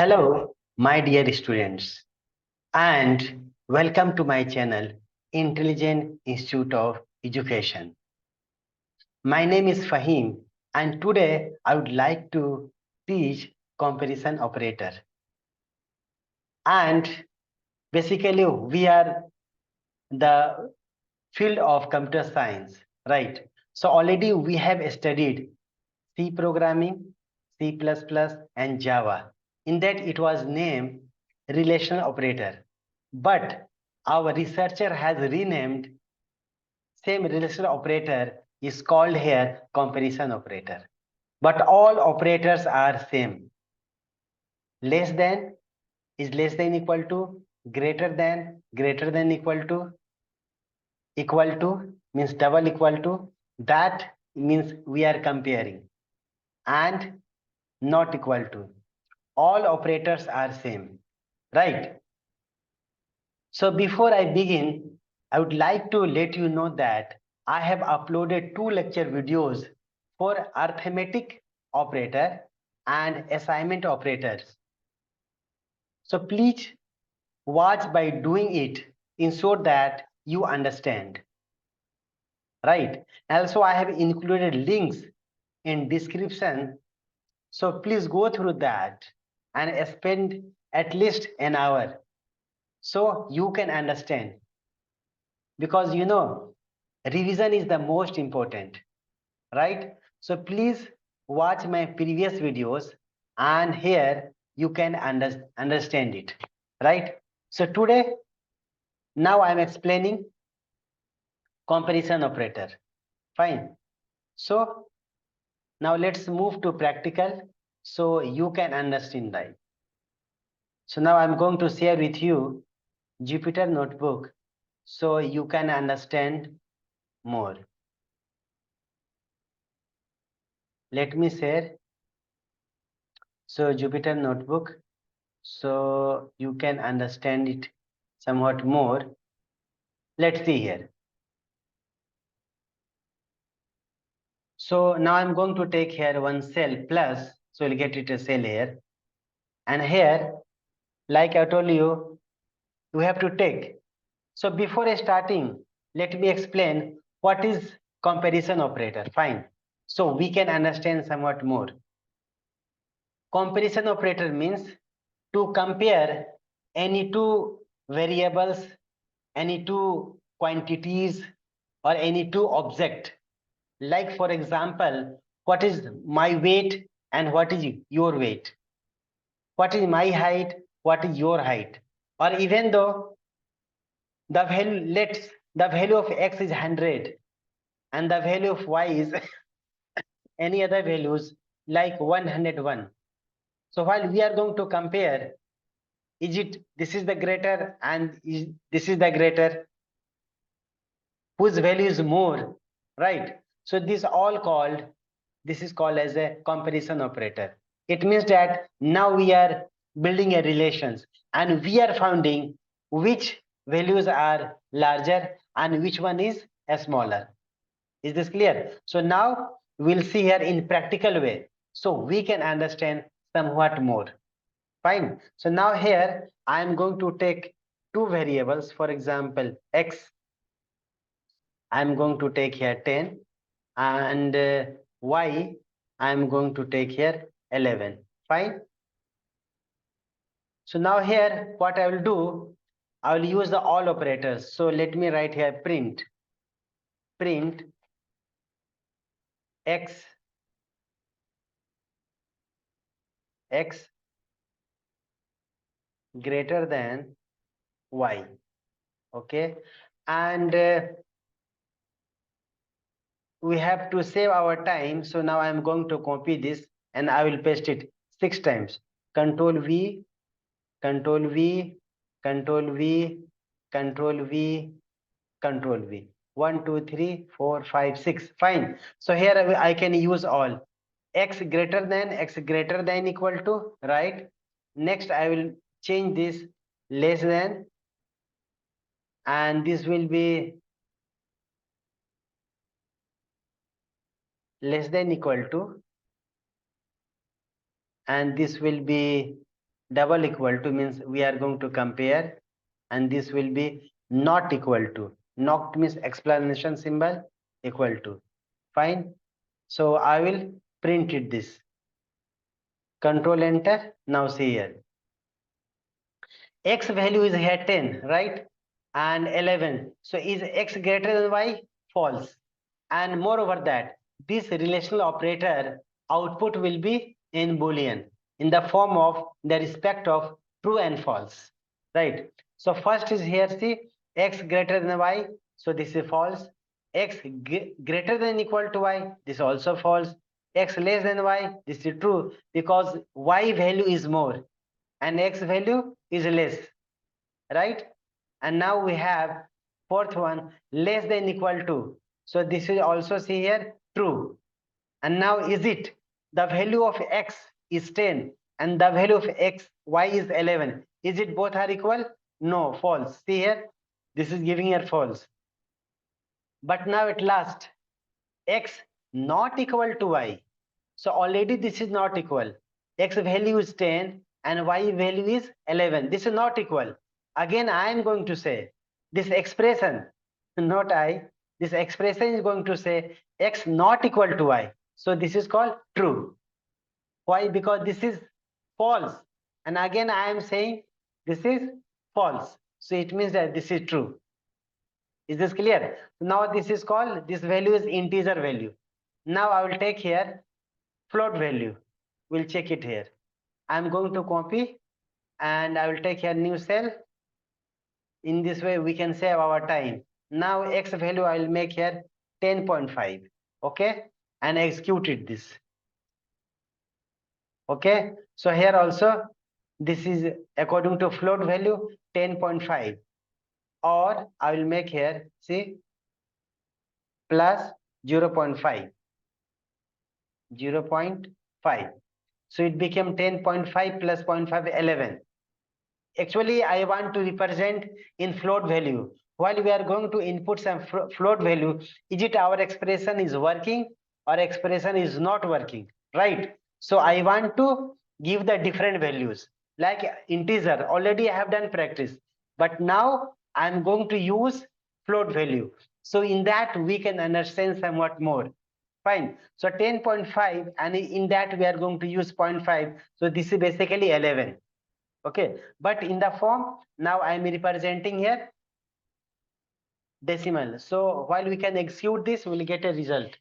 Hello, my dear students, and welcome to my channel, Intelligent Institute of Education. My name is Fahim, and today I would like to teach comparison operator. And basically, we are the field of computer science, right? So already we have studied C programming, C++, and Java. In that it was named relational operator. But our researcher has renamed same relational operator is called here comparison operator. But all operators are same. Less than is less than equal to, greater than equal to means double equal to, that means we are comparing, and not equal to. All operators are same, right? So before I begin, I would like to let you know that I have uploaded two lecture videos for arithmetic operator and assignment operators. So please watch by doing it, ensure that you understand, right? Also, I have included links in description. So please go through that and spend at least an hour so you can understand, because revision is the most important, right? So please watch my previous videos, and here you can understand it, right? So today, now I'm explaining comparison operator. Fine. So now let's move to practical so you can understand that. So now I'm going to share with you Jupyter notebook so you can understand more. Let me share. So Jupyter notebook so you can understand it somewhat more. Let's see here. So now I'm going to take here one cell plus, so we'll get it a cell here. And here, like I told you, you have to take. So before starting, let me explain what is comparison operator. Fine. So we can understand somewhat more. Comparison operator means to compare any two variables, any two quantities, or any two object. Like for example, what is my weight and what is your weight? What is my height? What is your height? Or even though the value, let's the value of x is 100 and the value of y is any other values like 101. So while we are going to compare, is it this is the greater and this is the greater, whose value is more, right? So this is called as a comparison operator. It means that now we are building a relations and we are finding which values are larger and which one is smaller. Is this clear? So now we'll see here in practical way so we can understand somewhat more. Fine. So now here I am going to take two variables, for example x. I'm going to take here 10, and y I'm going to take here 11. Fine. So now here what I will do, I will use the all operators. So let me write here print x greater than y. Okay. And we have to save our time. So now I'm going to copy this and I will paste it 6 times. Control V, Control V, Control V, Control V, Control V. 1, 2, 3, 4, 5, 6. Fine. So here I can use all. X greater than equal to, right? Next I will change this less than, and this will be less than equal to, and this will be double equal to means we are going to compare, and this will be not equal to. Not means explanation symbol equal to. Fine. So I will print it this. Control enter. Now see here. X value is here 10, right? And 11. So is X greater than Y? False. And moreover that, this relational operator output will be in Boolean in the form of the respect of true and false, right? So first is here, see, X greater than Y. So this is false. X greater than equal to Y. This is also false. X less than Y. This is true because Y value is more and X value is less, right? And now we have fourth one, less than equal to. So this is also see here true. And now is it the value of X is 10 and the value of X Y is 11? Is it both are equal? No, false. See here, this is giving here false. But now at last, X not equal to Y. So already this is not equal. X value is 10 and Y value is 11. This is not equal. Again, I am going to say this expression, not I, this expression is going to say X not equal to Y. So this is called true. Why? Because this is false. And again, I am saying this is false. So it means that this is true. Is this clear? Now this is called, this value is integer value. Now I will take here float value. We'll check it here. I'm going to copy and I will take here new cell. In this way, we can save our time. Now X value I will make here 10.5. Okay. And execute it this. Okay. So here also, this is according to float value 10.5. Or I will make here, see, plus 0.5. 0.5. So it became 10.5 plus 0.5, 11. Actually, I want to represent in float value. While we are going to input some float value, is it our expression is working or expression is not working, right? So I want to give the different values like integer. Already I have done practice, but now I'm going to use float value. So in that we can understand somewhat more. Fine. So 10.5 and in that we are going to use 0.5. So this is basically 11. Okay, but in the form now I am representing here decimal. So while we can execute this, we'll get a result.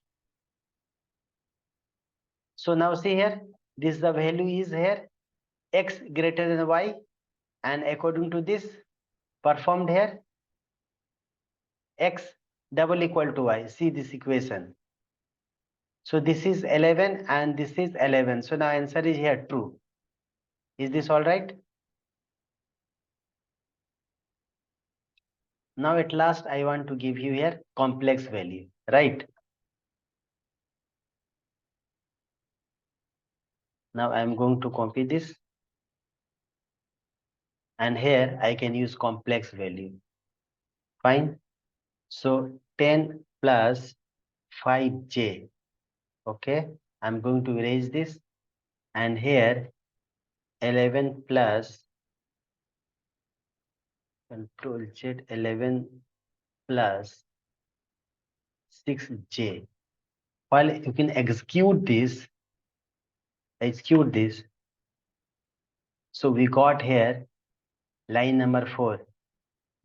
So now see here, this the value is here X greater than Y, and according to this performed here X double equal to Y. See this equation. So this is 11 and this is 11. So now answer is here true. Is this all right? Now at last I want to give you here complex value, right? Now I am going to copy this. And here I can use complex value. Fine. So 10 plus 5j. Okay. I'm going to erase this. And here 11 plus Control Z 11 plus 6j. While you can execute this. So we got here line number 4.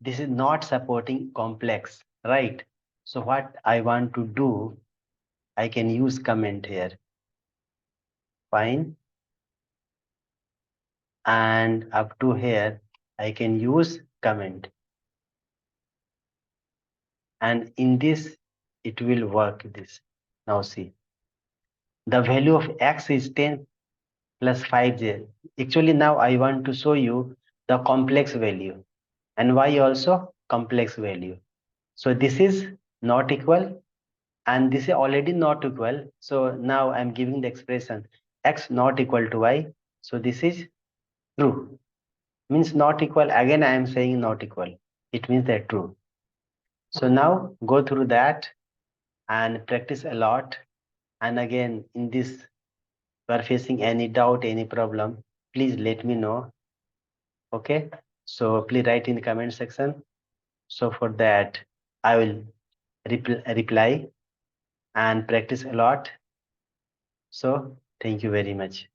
This is not supporting complex, right? So what I want to do, I can use comment here. Fine. And up to here, I can use comment. And in this, it will work this. Now see, the value of X is 10 plus 5j. Actually, now I want to show you the complex value and Y also complex value. So this is not equal and this is already not equal. So now I'm giving the expression X not equal to Y. So this is true. Means not equal. Again, I am saying not equal. It means they're true. So now go through that and practice a lot. And again, in this, you are facing any doubt, any problem, please let me know. Okay, so please write in the comment section. So for that, I will reply and practice a lot. So thank you very much.